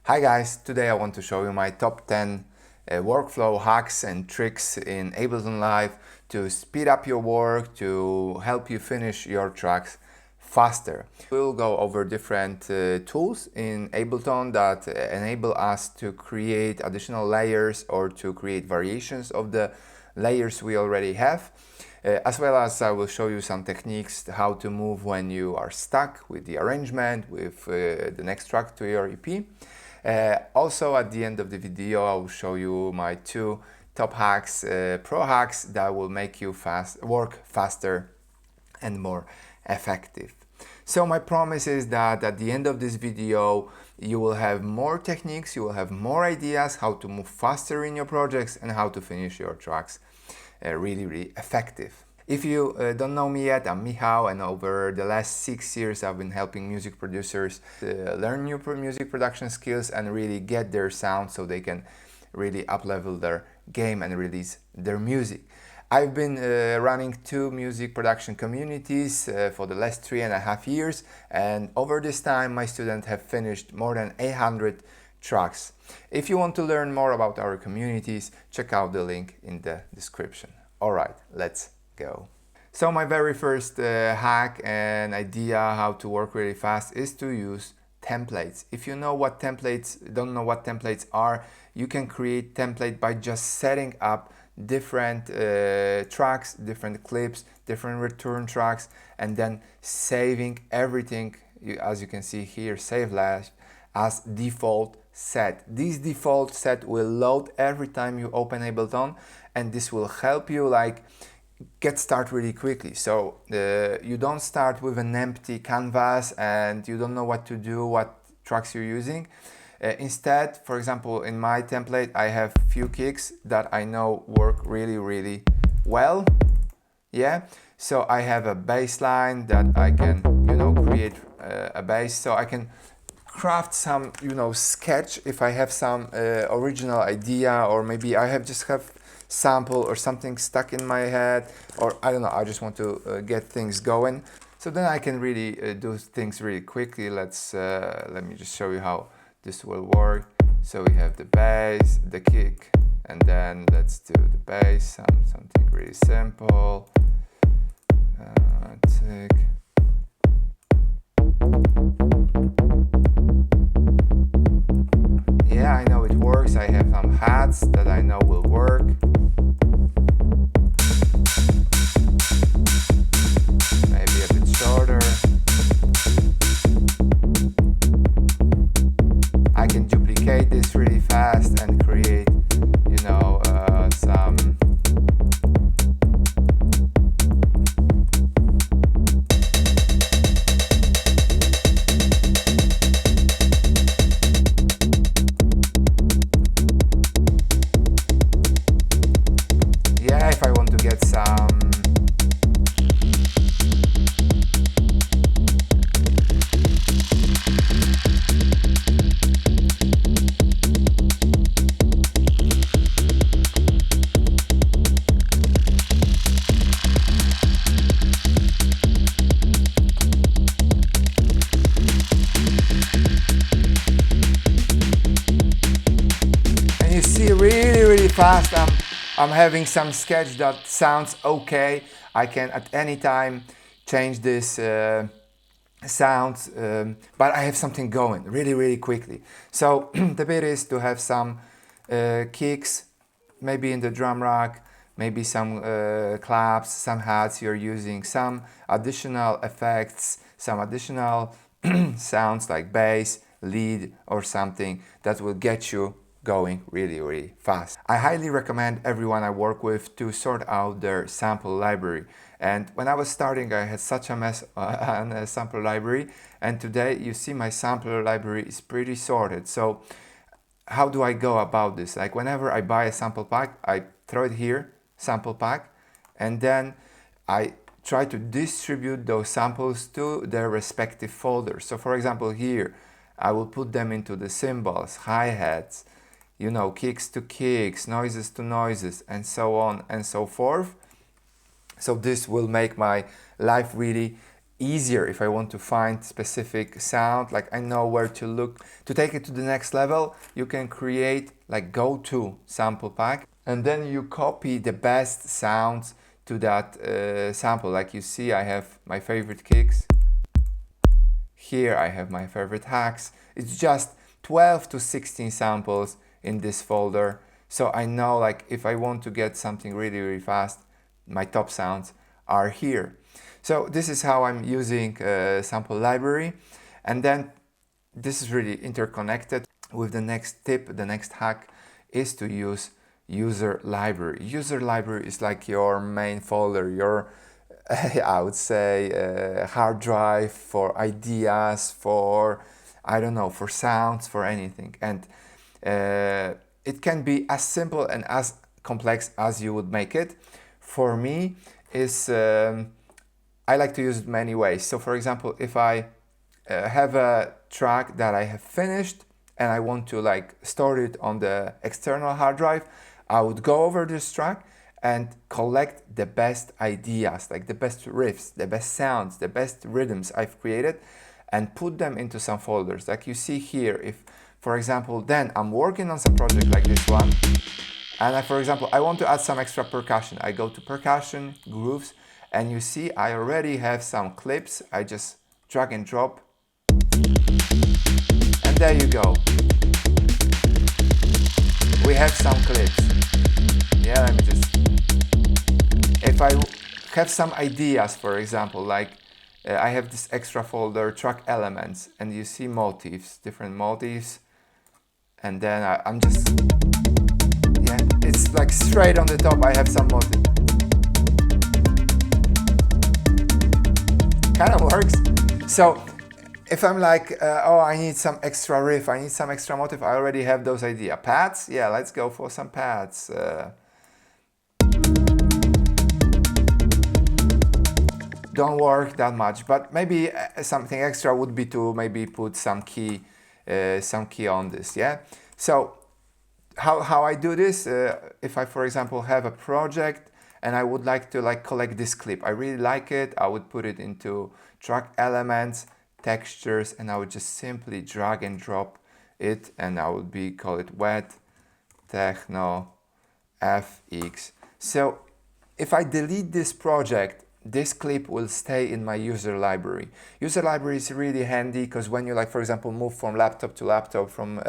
Hi guys, today I want to show you my top 10 workflow hacks and tricks in Ableton Live to speed up your work, to help you finish your tracks faster. We'll go over different tools in Ableton that enable us to create additional layers or to create variations of the layers we already have. As well as I will show you some techniques how to move when you are stuck with the arrangement, with the next track to your EP. Also at the end of the video I will show you my two top hacks, pro hacks that will make you work faster and more effective. So my promise is that at the end of this video you will have more techniques, you will have more ideas how to move faster in your projects and how to finish your tracks really effective. If you don't know me yet, I'm Michał, and over the last 6 years I've been helping music producers learn new music production skills and really get their sound so they can really up-level their game and release their music. I've been running 2 music production communities for the last 3.5 years, and over this time my students have finished more than 800 tracks. If you want to learn more about our communities, check out the link in the description. Alright, let's go. So my very first hack and idea how to work really fast is to use templates. If you don't know what templates are, you can create template by just setting up different tracks, different clips, different return tracks, and then saving everything, as you can see here, save last as default set. This default set will load every time you open Ableton, and this will help you get started really quickly. So you don't start with an empty canvas and you don't know what to do, what tracks you're using. Instead, for example, in my template I have few kicks that I know work really well. Yeah, so I have a bass line that I can create a bass, so I can craft some sketch if I have some original idea, or maybe I just have sample or something stuck in my head, or I don't know, I just want to get things going. So then I can really do things really quickly. Let me just show you how this will work. So we have the bass, the kick, and then let's do the bass, something really simple. Tick. Yeah, I know it works. I have some hats that I know will work. Maybe a bit shorter. I can duplicate this really fast and create, some if I want to get some and you see really fast I'm having some sketch that sounds okay. I can at any time change this sound, but I have something going really quickly. So the bit is to have some kicks, maybe in the drum rack, maybe some claps, some hats you're using, some additional effects, some additional sounds like bass, lead or something that will get you going really fast. I highly recommend everyone I work with to sort out their sample library. And when I was starting I had such a mess on a sample library, and today you see my sample library is pretty sorted. So how do I go about this? Like whenever I buy a sample pack, I throw it here, sample pack, and then I try to distribute those samples to their respective folders. So for example here I will put them into the cymbals, hi-hats, kicks to kicks, noises to noises, and so on and so forth. So this will make my life really easier if I want to find specific sound, like I know where to look. To take it to the next level, you can create like go-to sample pack, and then you copy the best sounds to that sample. Like you see, I have my favorite kicks. Here I have my favorite hacks. It's just 12 to 16 samples in this folder. So I know, like, if I want to get something really, really fast, my top sounds are here. So this is how I'm using sample library. And then this is really interconnected with the next tip. The next hack is to use user library. User library is like your main folder, your I would say hard drive for ideas, for, I don't know, for sounds, for anything. And it can be as simple and as complex as you would make it. For me, is I like to use it many ways. So for example, if I have a track that I have finished and I want to like store it on the external hard drive, I would go over this track and collect the best ideas, like the best riffs, the best sounds, the best rhythms I've created, and put them into some folders. Like you see here, if, for example, then I'm working on some project like this one, and for example, I want to add some extra percussion. I go to percussion, grooves, and you see I already have some clips. I just drag and drop, and there you go. We have some clips. Yeah, let me just, if I have some ideas, for example, like I have this extra folder, track elements, and you see motifs, different motifs, and then I'm just, yeah, it's like straight on the top, I have some motif. Kind of works. So if I'm like, oh, I need some extra riff, I need some extra motif, I already have those ideas. Pads? Yeah, let's go for some pads. Don't work that much, but maybe something extra would be to maybe put some key on this, yeah? So how I do this, if I, for example, have a project and I would like to like collect this clip, I really like it, I would put it into track elements, textures, and I would just simply drag and drop it, and I would call it wet techno fx. So if I delete this project, this clip will stay in my user library. User library is really handy because when you, like, for example, move from laptop to laptop, from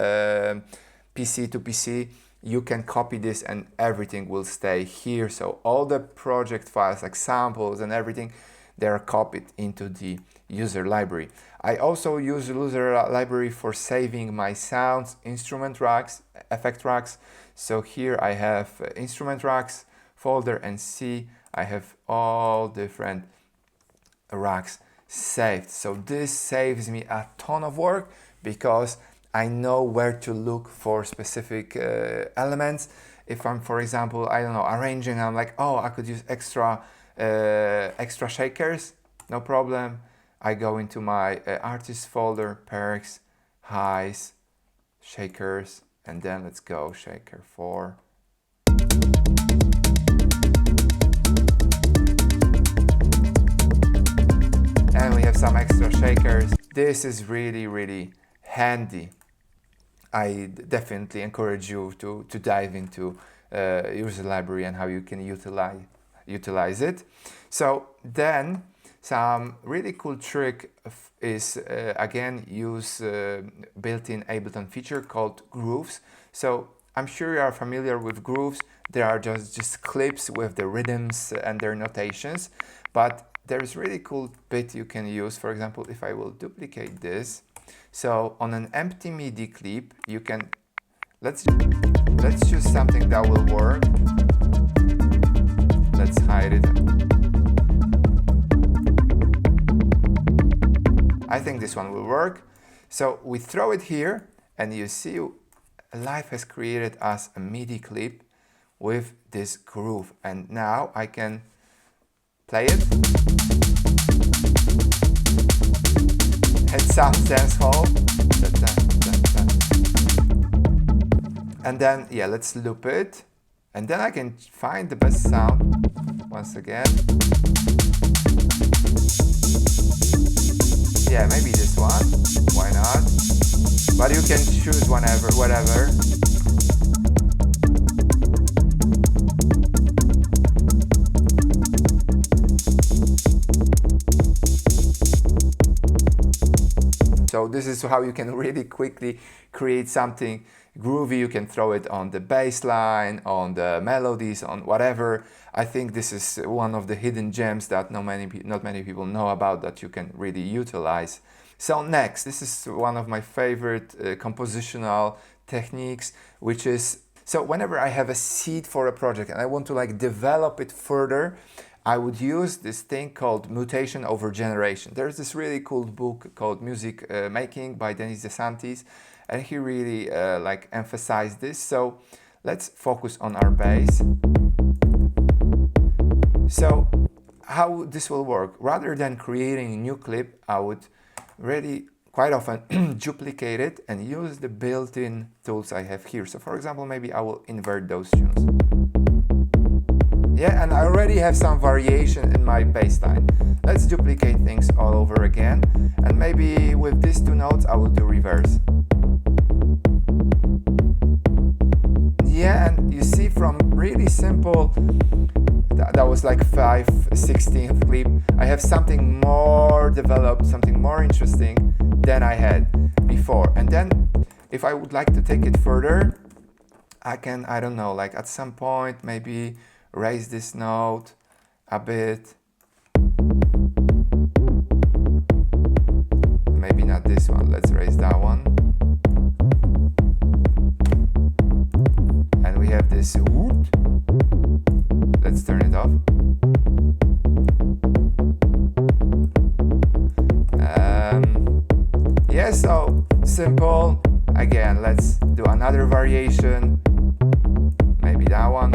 PC to PC, you can copy this and everything will stay here. So all the project files, like samples and everything, they are copied into the user library. I also use the user library for saving my sounds, instrument racks, effect racks. So here I have instrument racks folder, and see I have all different racks saved. So this saves me a ton of work because I know where to look for specific elements. If I'm, for example, I don't know, arranging, I'm like, oh, I could use extra shakers, no problem. I go into my artist folder, perks, highs, shakers, and then let's go shaker 4. And we have some extra shakers. This is really, really handy. I definitely encourage you to dive into user library and how you can utilize it. So then some really cool trick is again use built-in Ableton feature called grooves. So I'm sure you are familiar with grooves. They are just clips with the rhythms and their notations, but there's really cool bit you can use. For example, if I will duplicate this, so on an empty MIDI clip, you can, let's choose something that will work. Let's hide it. I think this one will work. So we throw it here, and you see Live has created us a MIDI clip with this groove. And now I can play it. It sounds dance hall. And then, yeah, let's loop it. And then I can find the best sound once again. Yeah, maybe this one, why not? But you can choose whatever. So this is how you can really quickly create something groovy. You can throw it on the bass line, on the melodies, on whatever. I think this is one of the hidden gems that not many people know about, that you can really utilize. So next, this is one of my favorite compositional techniques, which is, so whenever I have a seed for a project and I want to like develop it further, I would use this thing called Mutation over Generation. There's this really cool book called Music Making by Denis DeSantis, and he really like emphasized this. So let's focus on our bass. So how this will work, rather than creating a new clip, I would really quite often duplicate it and use the built-in tools I have here. So for example, maybe I will invert those tunes. Yeah, and I already have some variation in my bass line. Let's duplicate things all over again. And maybe with these two notes, I will do reverse. Yeah, and you see from really simple, that was like 5/16 clip, I have something more developed, something more interesting than I had before. And then if I would like to take it further, I can, I don't know, like at some point maybe raise this note a bit. Maybe not this one, let's raise that one. And we have this whoop. Let's turn it off. Yeah, so simple. Again, let's do another variation. Maybe that one.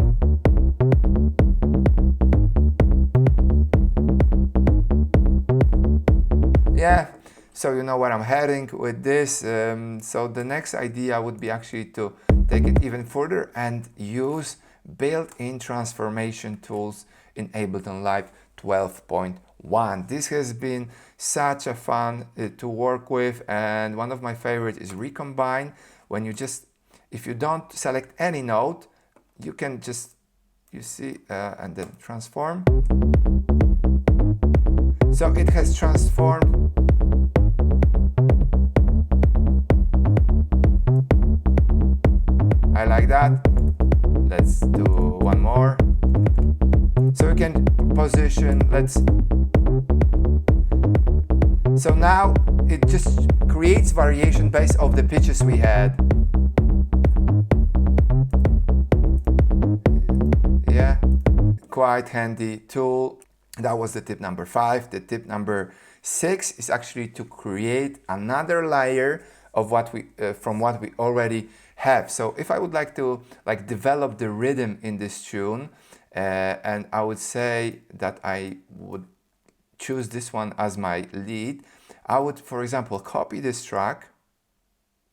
Yeah, so you know where I'm heading with this. So the next idea would be actually to take it even further and use built-in transformation tools in Ableton Live 12.1. This has been such a fun to work with, and one of my favorites is Recombine. When you just, if you don't select any note, you can just, you see, and then transform. So it has transformed. I like that. Let's do one more. So you can position, so now it just creates variation based off the pitches we had. Yeah, quite handy tool. That was the tip number 5. The tip number 6 is actually to create another layer of what we from what we already have. So if I would like to like develop the rhythm in this tune, and I would say that I would choose this one as my lead, I would, for example, copy this track.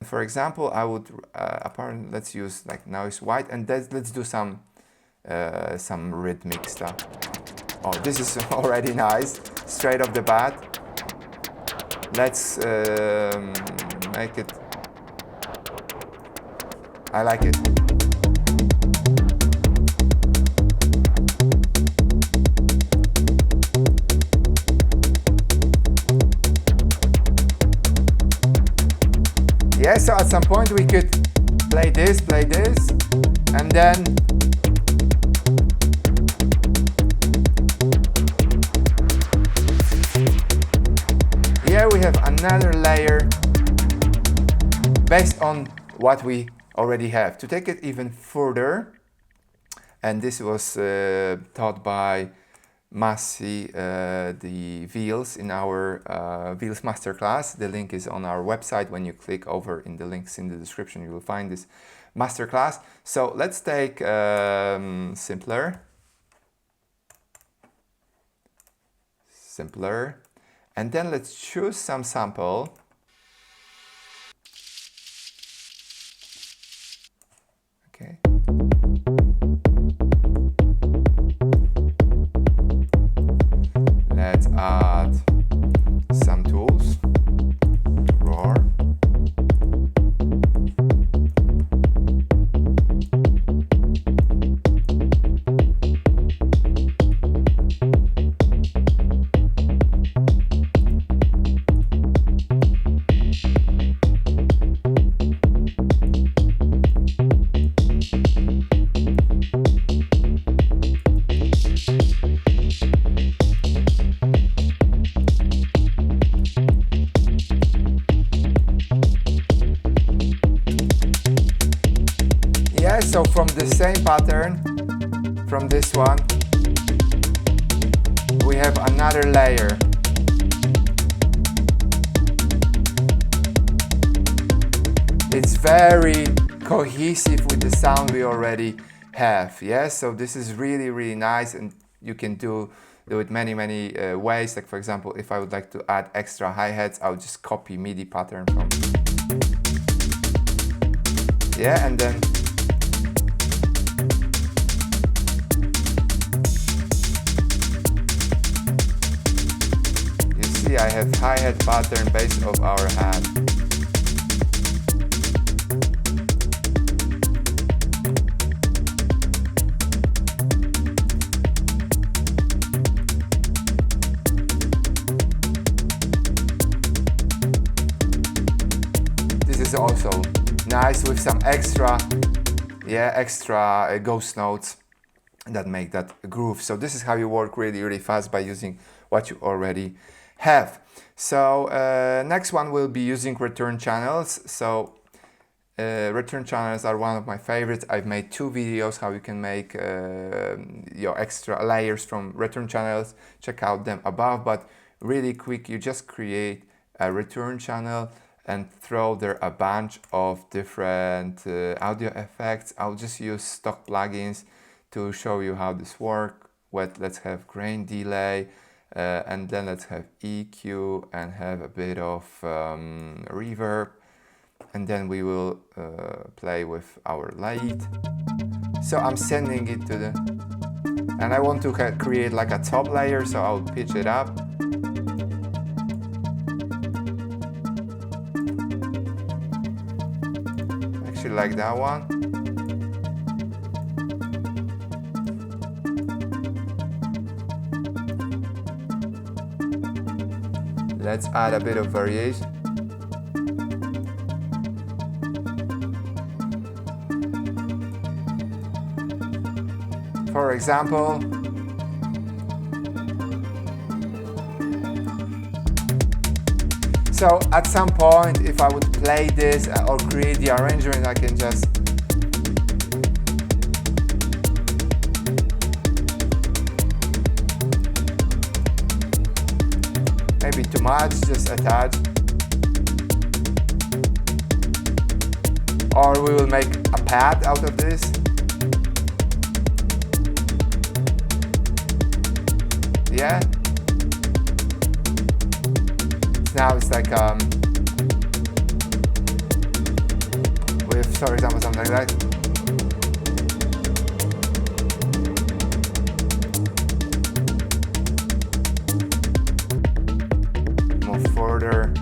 For example, I would apparently, let's use like now it's white, and let's do some rhythmic stuff. Oh, this is already nice, straight off the bat. Let's make it, I like it. Yeah, so at some point we could play this, and then here we have another layer based on what we already have. To take it even further, and this was taught by Massi, the Viels, in our Viels Masterclass. The link is on our website. When you click over in the links in the description, you will find this Masterclass. So let's take simpler, and then let's choose some sample. Okay. Let's add some tools. So from the same pattern, from this one, we have another layer. It's very cohesive with the sound we already have. Yes, so this is really, really nice, and you can do it many ways. Like for example, if I would like to add extra hi-hats, I'll just copy MIDI pattern from, yeah, and then you see I have hi-hat pattern based off our hat. Is also nice with some extra ghost notes that make that groove. So this is how you work really fast by using what you already have. So next one will be using return channels. So return channels are one of my favorites. I've made 2 videos how you can make your extra layers from return channels. Check out them above, but really quick, you just create a return channel and throw there a bunch of different audio effects. I'll just use stock plugins to show you how this works. Let's have grain delay, and then let's have EQ and have a bit of reverb, and then we will play with our lead. So I'm sending it to the, and I want to create like a top layer, so I'll pitch it up. Like that one. Let's add a bit of variation. For example, so at some point, if I would play this or create the arrangement, I can just maybe too much, just attach. Or we will make a pad out of this. Yeah. Now it's like with, for example, something like that. Move further.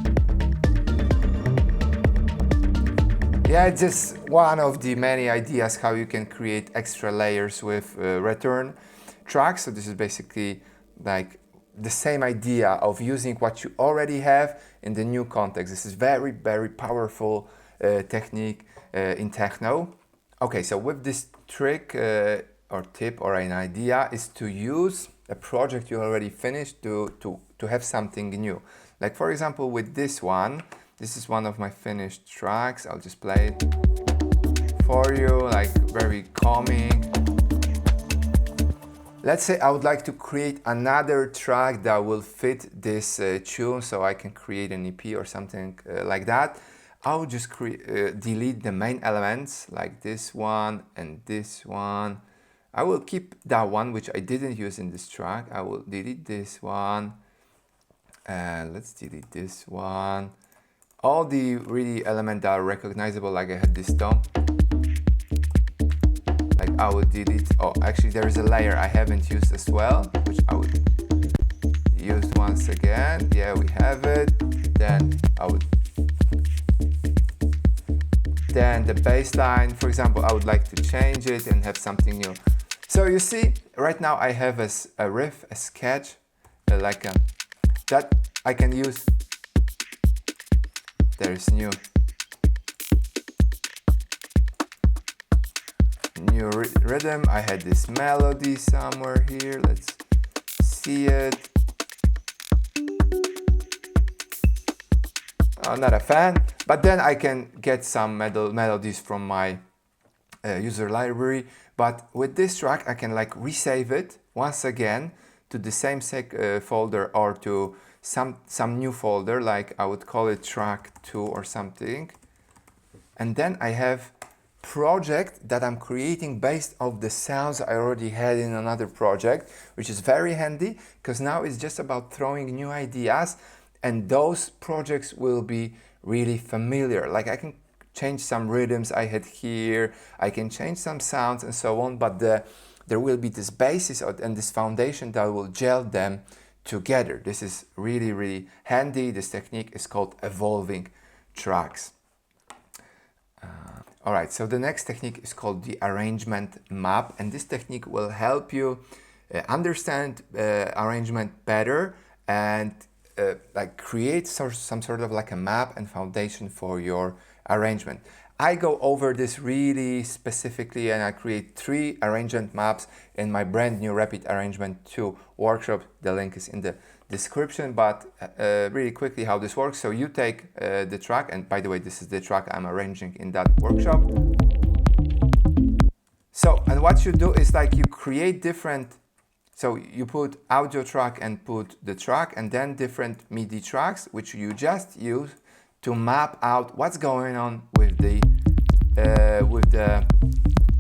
Yeah, it's just one of the many ideas how you can create extra layers with return tracks. So this is basically like the same idea of using what you already have in the new context. This is very powerful technique in techno. Okay, so with this trick or tip or an idea is to use a project you already finished to have something new. Like for example with this one, this is one of my finished tracks. I'll just play it for you, like very calming. Let's say I would like to create another track that will fit this tune, so I can create an EP or something like that. I will just delete the main elements like this one and this one. I will keep that one which I didn't use in this track. I will delete this one, and let's delete this one. All the really elements that are recognizable, like I had this tone. I would delete, oh actually there is a layer I haven't used as well, which I would use once again. Yeah, we have it. Then the bass line, for example, I would like to change it and have something new. So you see, right now I have a riff, a sketch, that I can use. There's new rhythm. I had this melody somewhere here. Let's see it. Oh, not a fan. But then I can get some melodies from my user library. But with this track I can like resave it once again to the same folder, or to some new folder, like I would call it track 2 or something. And then I have project that I'm creating based off the sounds I already had in another project, which is very handy because now it's just about throwing new ideas, and those projects will be really familiar. Like I can change some rhythms I had here, I can change some sounds and so on, but there will be this basis and this foundation that will gel them together. This is really, really handy. This technique is called evolving tracks. All right, so the next technique is called the arrangement map, and this technique will help you understand arrangement better and like create some sort of like a map and foundation for your arrangement. I go over this really specifically, and I create 3 arrangement maps in my brand new Rapid Arrangement 2 workshop. The link is in the description, but really quickly how this works. So you take the track, and by the way, this is the track I'm arranging in that workshop. So, and what you do is like you create different, so you put audio track and put the track, and then different MIDI tracks, which you just use to map out what's going on with the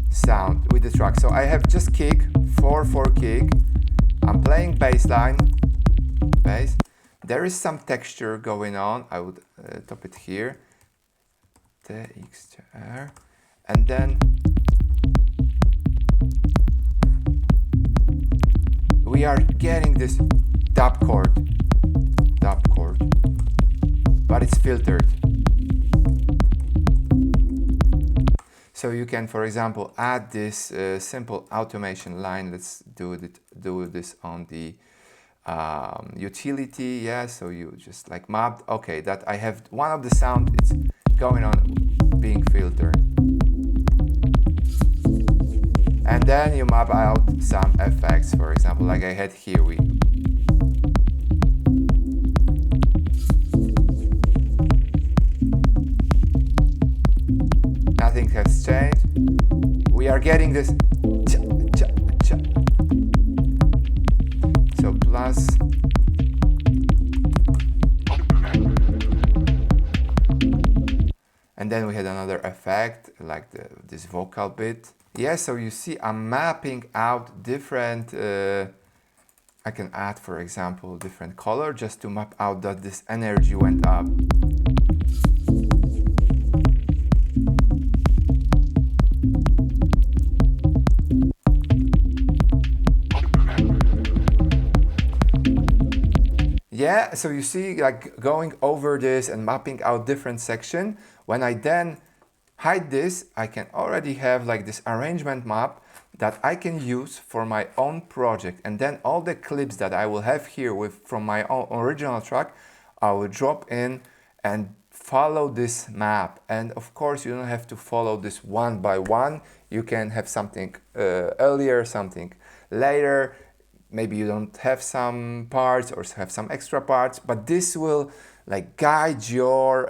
sound, with the track. So I have just kick, 4/4 kick. I'm playing bass line, bass. There is some texture going on. I would top it here, TXR, and then we are getting this dub chord, but it's filtered. So you can, for example, add this simple automation line. Let's do this on the utility. Yeah, so you just like mapped. Okay, that I have one of the sound. It's going on being filtered, and then you map out some effects. For example, like I had here, nothing has changed. We are getting this cha, cha, cha. So plus, and then we had another effect like this vocal bit. Yeah, so you see I'm mapping out different, I can add, for example, different color just to map out that this energy went up. Yeah, so you see, like going over this and mapping out different section. When I then hide this, I can already have like this arrangement map that I can use for my own project. And then all the clips that I will have here from my own original track, I will drop in and follow this map. And of course, you don't have to follow this one by one. You can have something earlier, something later. Maybe you don't have some parts or have some extra parts, but this will like guide your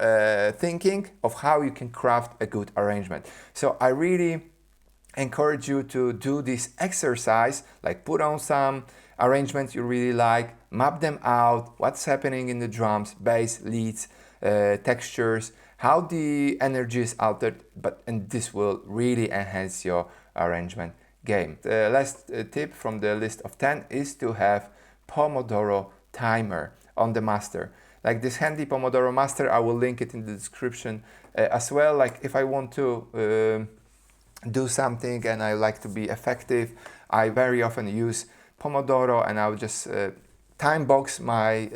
thinking of how you can craft a good arrangement. So I really encourage you to do this exercise, like put on some arrangements you really like, map them out, what's happening in the drums, bass, leads, textures, how the energy is altered, and this will really enhance your arrangement game. The last tip from the list of 10 is to have Pomodoro Timer on the master. Like this handy Pomodoro master, I will link it in the description as well. Like if I want to do something and I like to be effective, I very often use Pomodoro, and I'll just time box my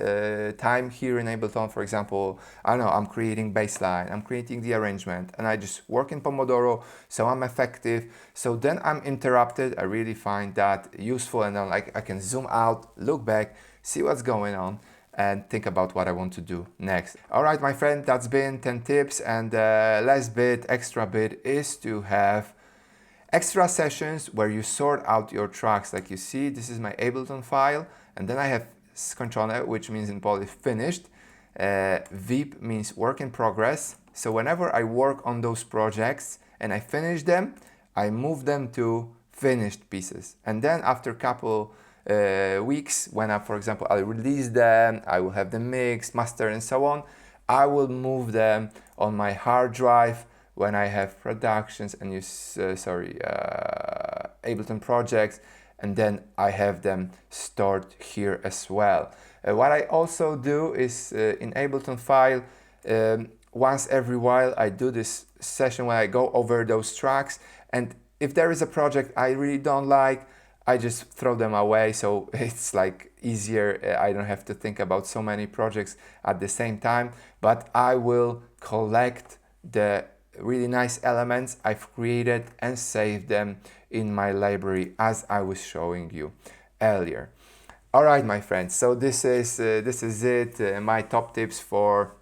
time here in Ableton. For example, I don't know, I'm creating bassline, I'm creating the arrangement, and I just work in Pomodoro, so I'm effective. So then I'm interrupted. I really find that useful, and then like I can zoom out, look back, see what's going on, and think about what I want to do next. All right, my friend, that's been 10 tips, and last bit, extra bit, is to have extra sessions where you sort out your tracks. Like you see, this is my Ableton file, and then I have skończone, which means in Polish finished. VIP means work in progress. So whenever I work on those projects and I finish them, I move them to finished pieces. And then after a couple weeks, when I, for example, I'll release them, I will have them mixed, master, and so on, I will move them on my hard drive when I have productions and Ableton projects, and then I have them stored here as well. What I also do is in Ableton file, once every while I do this session when I go over those tracks, and if there is a project I really don't like, I just throw them away, so it's like easier. I don't have to think about so many projects at the same time, but I will collect the really nice elements I've created and save them in my library as I was showing you earlier. All right, my friends, so this is it, my top tips for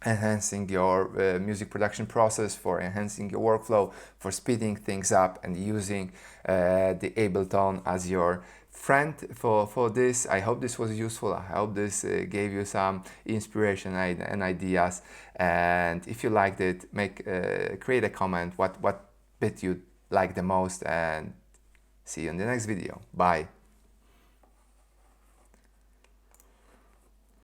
enhancing your music production process, for enhancing your workflow, for speeding things up and using the Ableton as your friend for this. I hope this was useful. I hope this gave you some inspiration and ideas. And if you liked it, create a comment what bit you like the most, and see you in the next video. Bye.